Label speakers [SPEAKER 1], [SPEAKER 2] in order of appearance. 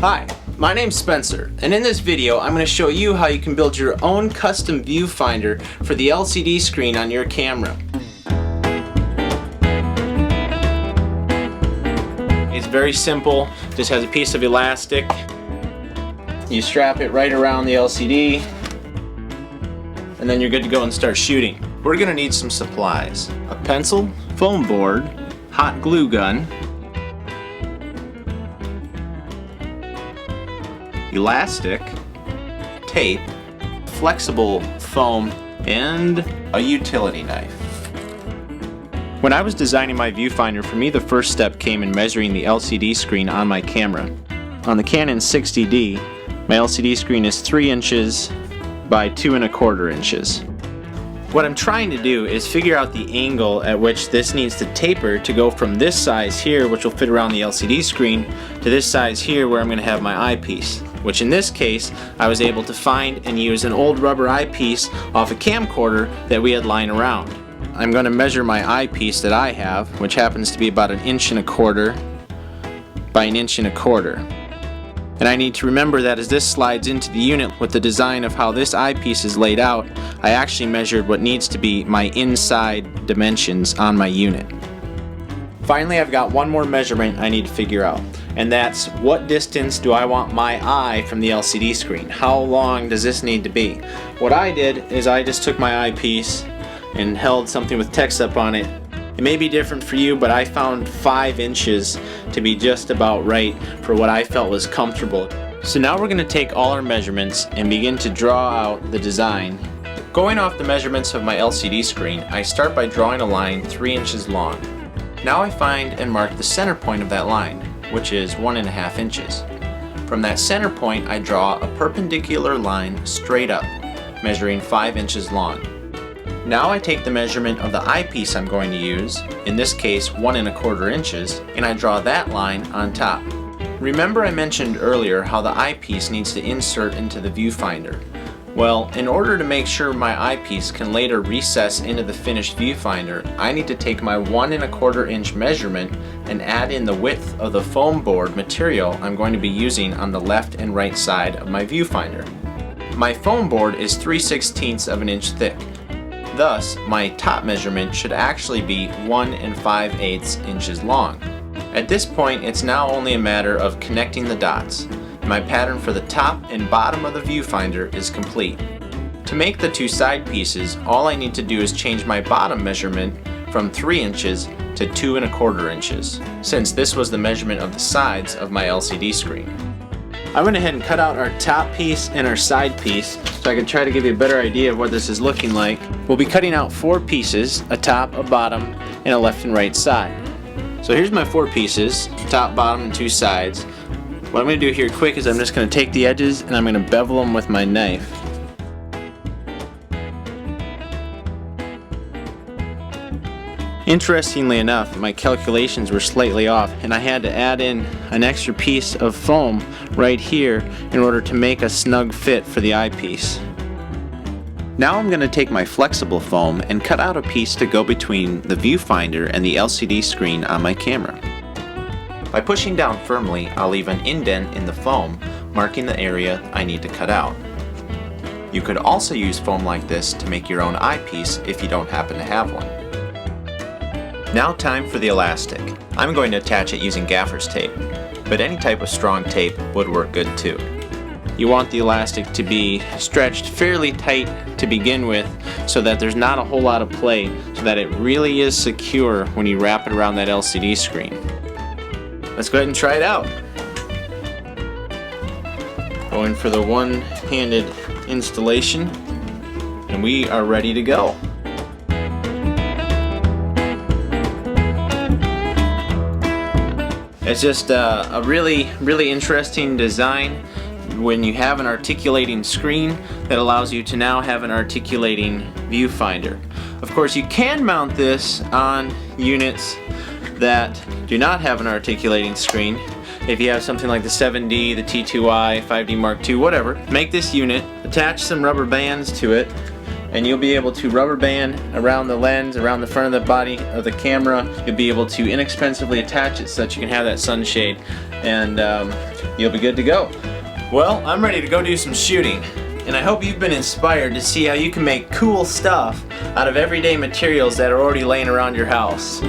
[SPEAKER 1] Hi, my name's Spencer, and in this video I'm going to show you how you can build your own custom viewfinder for the LCD screen on your camera. It's very simple, just has a piece of elastic. You strap it right around the LCD, and then you're good to go and start shooting. We're going to need some supplies: a pencil, foam board, hot glue gun, elastic, tape, flexible foam, and a utility knife. When I was designing my viewfinder, for me the first step came in measuring the LCD screen on my camera. On the Canon 60D, my LCD screen is 3 inches by 2 1/4 inches. What I'm trying to do is figure out the angle at which this needs to taper to go from this size here, which will fit around the LCD screen, to this size here where I'm going to have my eyepiece. Which in this case, I was able to find and use an old rubber eyepiece off a camcorder that we had lying around. I'm going to measure my eyepiece that I have, which happens to be about 1.25 inches by 1.25 inches. And I need to remember that as this slides into the unit with the design of how this eyepiece is laid out, I actually measured what needs to be my inside dimensions on my unit. Finally, I've got one more measurement I need to figure out, and that's what distance do I want my eye from the LCD screen? How long does this need to be? What I did is I just took my eyepiece and held something with text up on it. It may be different for you, but I found 5 inches to be just about right for what I felt was comfortable. So now we're going to take all our measurements and begin to draw out the design. Going off the measurements of my LCD screen, I start by drawing a line 3 inches long. Now I find and mark the center point of that line, which is 1.5 inches. From that center point, I draw a perpendicular line straight up, measuring 5 inches long. Now I take the measurement of the eyepiece I'm going to use, in this case 1.25 inches, and I draw that line on top. Remember I mentioned earlier how the eyepiece needs to insert into the viewfinder. Well, in order to make sure my eyepiece can later recess into the finished viewfinder, I need to take my 1.25 inch measurement and add in the width of the foam board material I'm going to be using on the left and right side of my viewfinder. My foam board is 3/16 inch thick. Thus, my top measurement should actually be 1 5/8 inches long. At this point, it's now only a matter of connecting the dots. My pattern for the top and bottom of the viewfinder is complete. To make the two side pieces, all I need to do is change my bottom measurement from 3 inches to 2 1/4 inches, since this was the measurement of the sides of my LCD screen. I went ahead and cut out our top piece and our side piece so I can try to give you a better idea of what this is looking like. We'll be cutting out 4 pieces, a top, a bottom, and a left and right side. So here's my 4 pieces, top, bottom, and 2 sides. What I'm going to do here quick is I'm just going to take the edges and I'm going to bevel them with my knife. Interestingly enough, my calculations were slightly off and I had to add in an extra piece of foam right here in order to make a snug fit for the eyepiece. Now I'm going to take my flexible foam and cut out a piece to go between the viewfinder and the LCD screen on my camera. By pushing down firmly, I'll leave an indent in the foam, marking the area I need to cut out. You could also use foam like this to make your own eyepiece if you don't happen to have one. Now time for the elastic. I'm going to attach it using gaffer's tape, but any type of strong tape would work good too. You want the elastic to be stretched fairly tight to begin with so that there's not a whole lot of play, so that it really is secure when you wrap it around that LCD screen. Let's go ahead and try it out. Going for the one-handed installation, and we are ready to go. It's just a really interesting design when you have an articulating screen that allows you to now have an articulating viewfinder. Of course, you can mount this on units that do not have an articulating screen. If you have something like the 7D, the T2i, 5D Mark II, whatever, make this unit, attach some rubber bands to it, and you'll be able to rubber band around the lens, around the front of the body of the camera. You'll be able to inexpensively attach it so that you can have that sunshade and you'll be good to go. Well, I'm ready to go do some shooting, and I hope you've been inspired to see how you can make cool stuff out of everyday materials that are already laying around your house.